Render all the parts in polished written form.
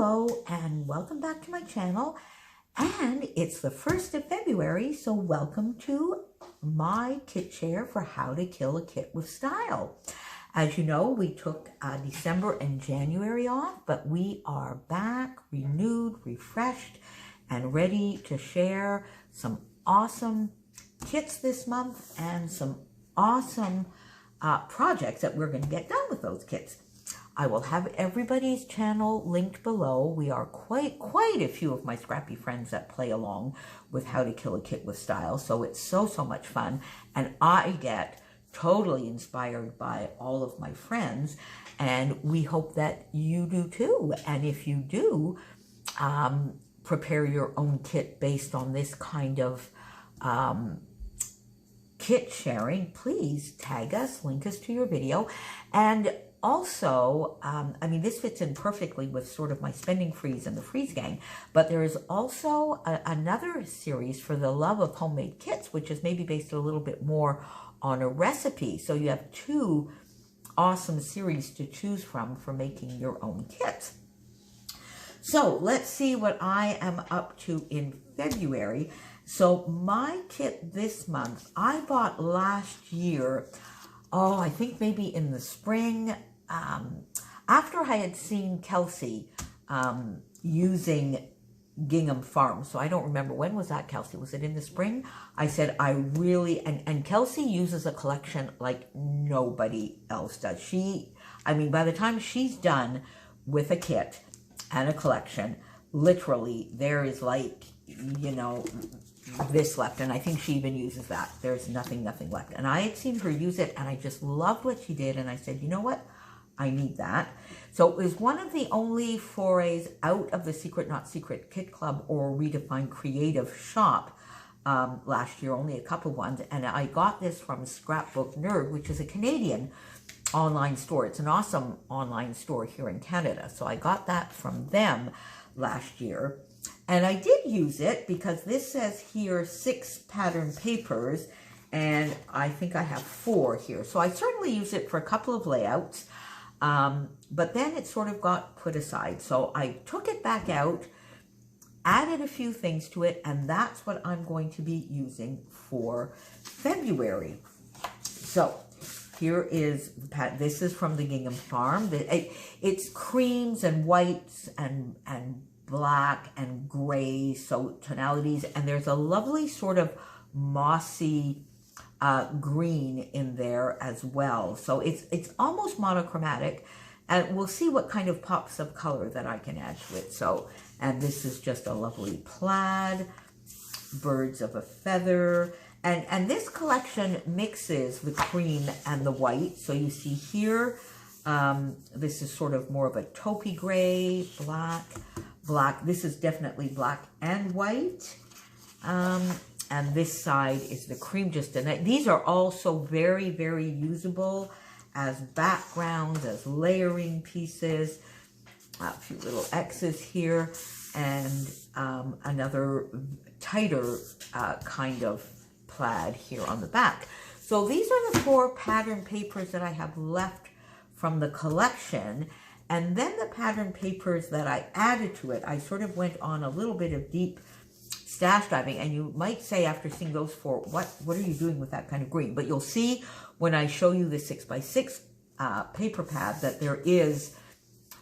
Hello and welcome back to my channel, and it's the 1st of February, so welcome to my kit share for how to kill a kit with style. As you know, we took December and January off, but we are back, renewed, refreshed, and ready to share some awesome kits this month and some awesome projects that we're going to get done with those kits. I will have everybody's channel linked below. We are quite a few of my scrappy friends that play along with how to kill a kit with style. So it's so much fun. And I get totally inspired by all of my friends. And we hope that you do too. And if you do, prepare your own kit based on this kind of kit sharing, please tag us, link us to your video. And also, I mean, this fits in perfectly with sort of my spending freeze and the freeze gang, but there is also another series for the love of homemade kits, which is maybe based a little bit more on a recipe. So you have two awesome series to choose from for making your own kits. So let's see what I am up to in February. So my kit this month, I bought last year, I think maybe in the spring, after I had seen Kelsey using Gingham Farm. So I don't remember, when was that, Kelsey? Was it in the spring? I said, I really, and Kelsey uses a collection like nobody else does. I mean, by the time she's done with a kit and a collection, literally there is like, you know, this left, and I think she even uses that. There's nothing left. And I had seen her use it, and I just loved what she did, and I said, you know what? I need that. So it was one of the only forays out of the Secret Not Secret Kit Club or Redefined Creative shop last year, only a couple ones, and I got this from Scrapbook Nerd, which is a Canadian online store. It's an awesome online store here in Canada. So I got that from them last year. And I did use it because this says here 6 pattern papers, and I think I have 4 here. So I certainly use it for a couple of layouts, but then it sort of got put aside. So I took it back out, added a few things to it, and that's what I'm going to be using for February. So here is the pattern. This is from the Gingham Farm. It's creams and whites and black and gray, so tonalities, and there's a lovely sort of mossy green in there as well. So it's almost monochromatic, and we'll see what kind of pops of color that I can add to it. So, and this is just a lovely plaid, birds of a feather, and this collection mixes the cream and the white. So you see here, this is sort of more of a taupey gray, black. This is definitely black and white. And this side is the cream. These are also very usable as backgrounds, as layering pieces. A few little X's here, and another tighter kind of plaid here on the back. So these are the 4 pattern papers that I have left from the collection. And then the pattern papers that I added to it, I sort of went on a little bit of deep stash diving. And you might say, after seeing those 4, what are you doing with that kind of green? But you'll see when I show you the 6x6 paper pad that there is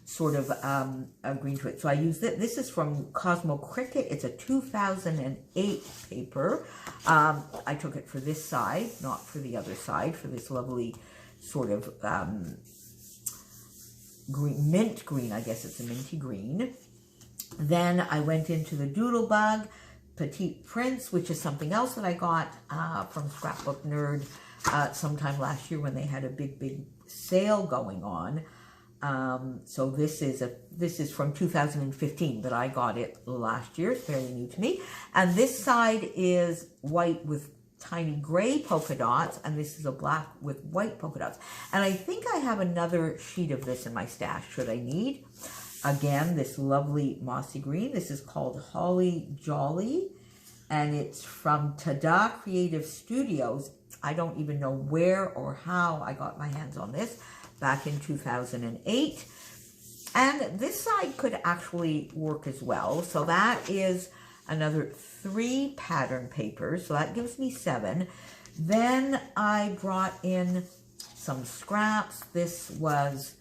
sort of a green to it. So I used it. This is from Cosmo Cricket. It's a 2008 paper. I took it for this side, not for the other side, for this lovely sort of green, mint green, I guess it's a minty green. Then I went into the Doodlebug Petite Prince, which is something else that I got from Scrapbook Nerd sometime last year when they had a big sale going on. So this is from 2015, but I got it last year. It's fairly new to me. And this side is white with tiny gray polka dots, and this is a black with white polka dots. And I think I have another sheet of this in my stash should I need. Again, this lovely mossy green. This is called Holly Jolly, and it's from Tada Creative Studios. I don't even know where or how I got my hands on this back in 2008. And this side could actually work as well. So that is another 3 pattern papers. So that gives me 7. Then I brought in some scraps. This was,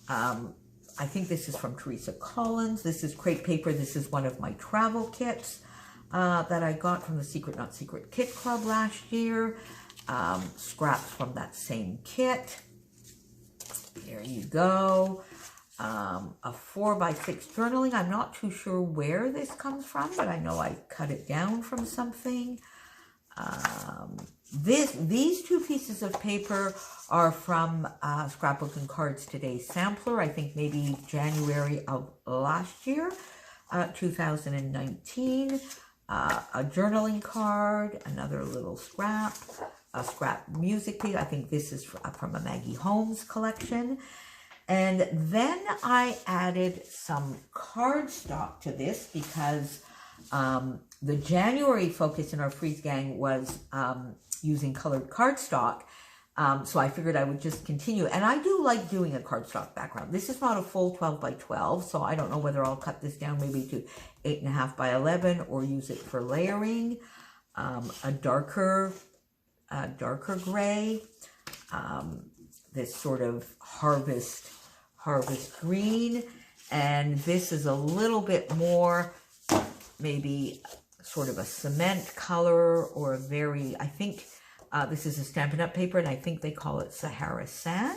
I think this is from Teresa Collins. This is crepe paper. This is one of my travel kits that I got from the Secret Not Secret Kit Club last year. Scraps from that same kit. There you go. A 4x6 journaling. I'm not too sure where this comes from, but I know I cut it down from something. These 2 pieces of paper are from Scrapbook and Cards Today sampler. I think maybe January of last year, 2019. A journaling card, another little scrap, a scrap music piece. I think this is from a Maggie Holmes collection. And then I added some cardstock to this because the January focus in our Freeze Gang was using colored cardstock. So I figured I would just continue. And I do like doing a cardstock background. This is not a full 12 by 12, so I don't know whether I'll cut this down maybe to 8.5 by 11 or use it for layering. A darker gray. This sort of harvest green. And this is a little bit more maybe sort of a cement color or a very, I think this is a Stampin' Up! Paper, and I think they call it Sahara Sand.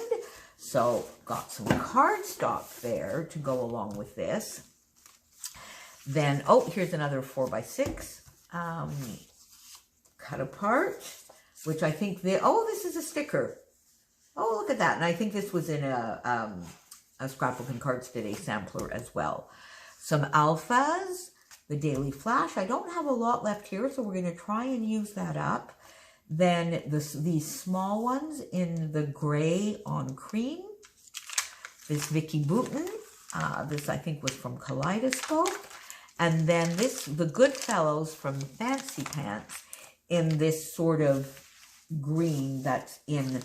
So got some cardstock there to go along with this. Then, oh, here's another 4x6 cut apart, which I think this is a sticker. Oh, look at that. And I think this was in a Scrapbook and Cards Today sampler as well. Some alphas, the Daily Flash. I don't have a lot left here, so we're going to try and use that up. Then these small ones in the gray on cream. This Vicky Bouton. This I think was from Kaleidoscope. And then the Goodfellows from Fancy Pants in this sort of green that's in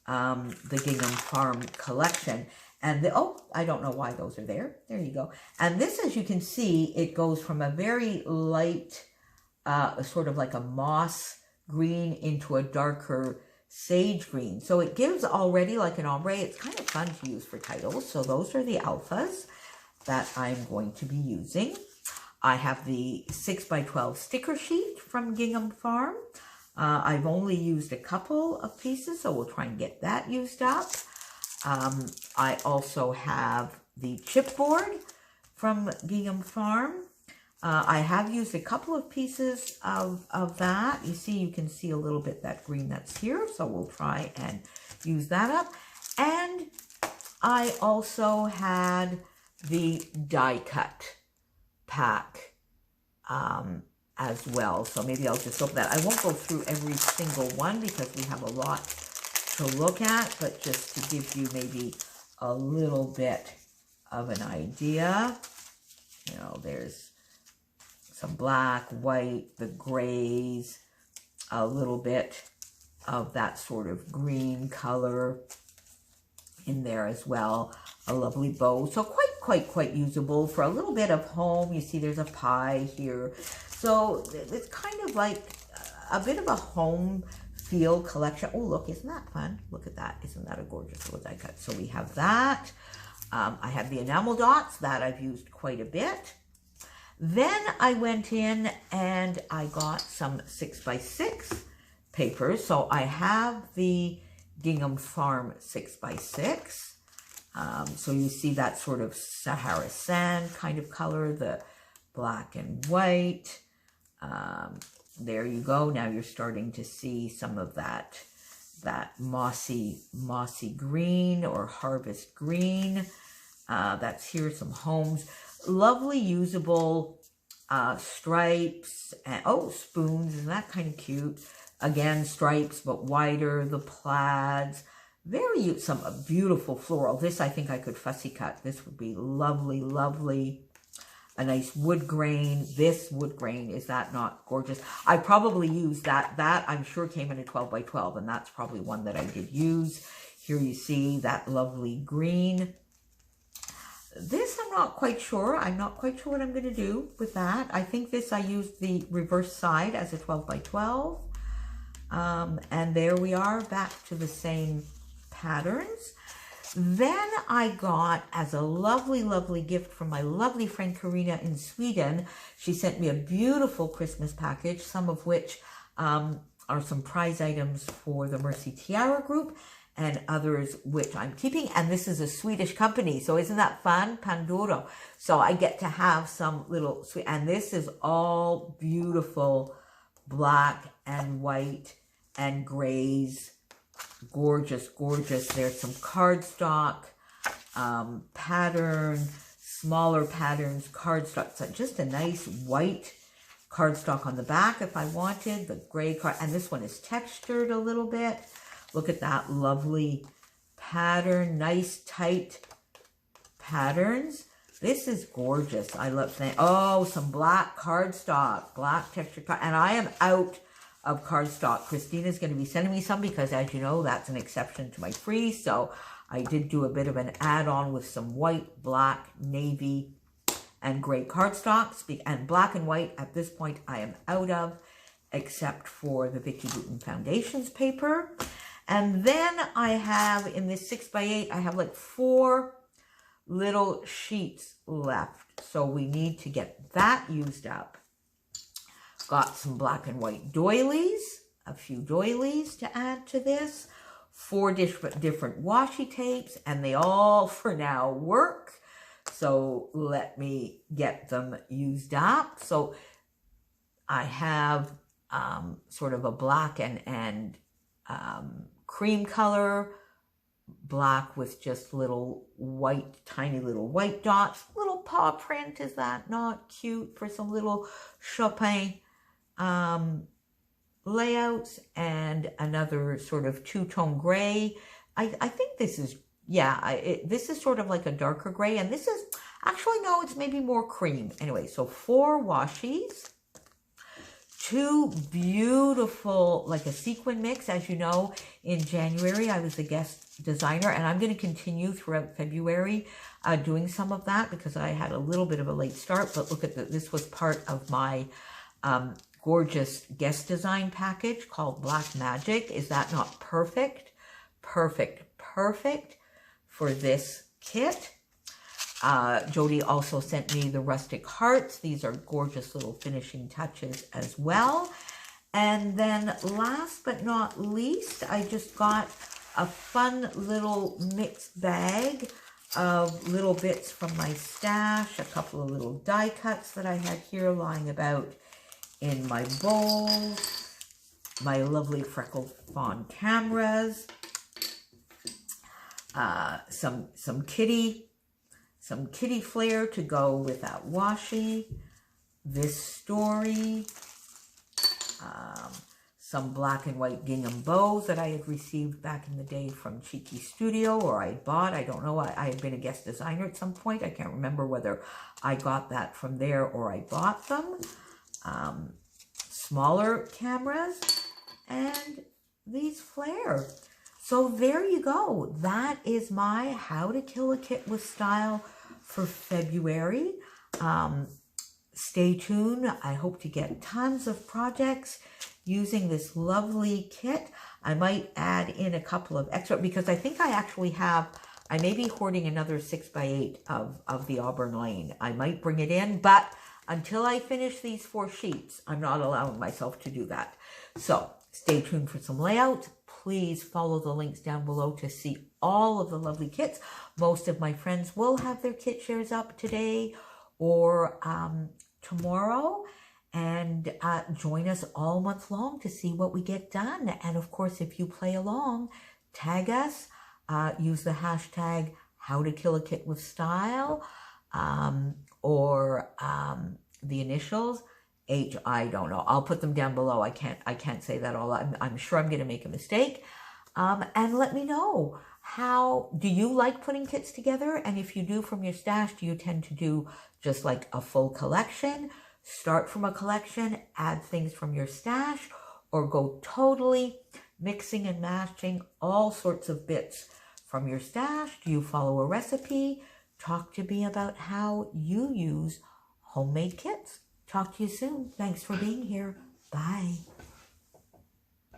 the Gingham Farm collection. And I don't know why those are there. There you go. And this, as you can see, it goes from a very light, sort of like a moss green into a darker sage green. So it gives already like an ombre. It's kind of fun to use for titles. So those are the alphas that I'm going to be using. I have the 6x12 sticker sheet from Gingham Farm. I've only used a couple of pieces, so we'll try and get that used up. I also have the chipboard from Gingham Farm. I have used a couple of pieces of that. You see, you can see a little bit that green that's here, so we'll try and use that up. And I also had the die cut pack as well. So maybe I'll just open that. I won't go through every single one because we have a lot to look at, but just to give you maybe a little bit of an idea. You know, there's some black, white, the grays, a little bit of that sort of green color in there as well. A lovely bow. So quite usable for a little bit of home. You see there's a pie here. So it's kind of like a bit of a home feel collection. Oh, look, isn't that fun? Look at that. Isn't that a gorgeous little die cut? So we have that. I have the enamel dots that I've used quite a bit. Then I went in and I got some 6x6 papers. So I have the Gingham Farm 6x6. So you see that sort of Sahara Sand kind of color, the black and white. There you go. Now you're starting to see some of that mossy green or harvest green. That's here, some homes. Lovely usable stripes and spoons, and that kind of cute. Again, stripes but wider, the plaids. Some beautiful floral. This I think I could fussy cut. This would be lovely. A nice wood grain. This wood grain, is that not gorgeous? I probably used that. That I'm sure came in a 12x12, and that's probably one that I did use. Here you see that lovely green. This I'm not quite sure. I'm not quite sure what I'm going to do with that. I think this I used the reverse side as a 12 by 12. And there we are, back to the same patterns. Then I got, as a lovely, lovely gift from my lovely friend Karina in Sweden, she sent me a beautiful Christmas package, some of which are some prize items for the Mercy Tiara group, and others which I'm keeping. And this is a Swedish company, so isn't that fun? Pandoro. So I get to have some little sweet, and this is all beautiful black and white and grays. Gorgeous, gorgeous. There's some cardstock, pattern, smaller patterns, cardstock. So just a nice white cardstock on the back if I wanted, the gray card. And this one is textured a little bit. Look at that lovely pattern, nice tight patterns. This is gorgeous. I love saying, oh, some black cardstock, black texture card. And I am out of cardstock. Christina's going to be sending me some because, as you know, that's an exception to my freeze. So I did do a bit of an add-on with some white, black, navy, and gray cardstocks. And black and white at this point I am out of, except for the Vicky Bouton Foundations paper. And then I have, in this 6x8, I have like 4 little sheets left. So we need to get that used up. Got some black and white doilies, a few doilies to add to this. 4 different washi tapes, and they all, for now, work. So let me get them used up. So I have sort of a black and cream color, black with just little white, tiny little white dots, little paw print. Is that not cute for some little Chopin layouts? And another sort of 2-tone gray. I think this is, yeah, this is sort of like a darker gray, and this is, actually, no, it's maybe more cream. Anyway, so 4 washies. 2 beautiful, like a sequin mix. As you know, in January, I was a guest designer, and I'm going to continue throughout February doing some of that because I had a little bit of a late start. But look at this was part of my gorgeous guest design package called Black Magic. Is that not perfect? Perfect, perfect for this kit. Jody also sent me the rustic hearts. These are gorgeous little finishing touches as well. And then last but not least, I just got a fun little mixed bag of little bits from my stash, a couple of little die cuts that I had here lying about in my bowls, my lovely freckled fawn cameras, some kitty flair to go with that washi, this story, some black and white gingham bows that I had received back in the day from Cheeky Studio, or I bought. I don't know. I had been a guest designer at some point. I can't remember whether I got that from there or I bought them. Smaller cameras, and these flare. So there you go. That is my How to Kill a Kit with Style for February. Stay tuned. I hope to get tons of projects using this lovely kit. I might add in a couple of extra, because I think I actually have, I may be hoarding another 6x8 of the Auburn Lane. I might bring it in, but until I finish these 4 sheets, I'm not allowing myself to do that. So stay tuned for some layouts. Please follow the links down below to see all of the lovely kits. Most of my friends will have their kit shares up today or tomorrow. And join us all month long to see what we get done. And of course, if you play along, tag us. Use the hashtag HowToKillAKitWithStyle. Or the initials I don't know. I'll put them down below. I can't say that all. I'm sure I'm going to make a mistake. And let me know, how do you like putting kits together? And if you do from your stash, do you tend to do just like a full collection? Start from a collection, add things from your stash, or go totally mixing and matching all sorts of bits from your stash? Do you follow a recipe? talk to me about how you use homemade kits. Talk to you soon. Thanks for being here. Bye.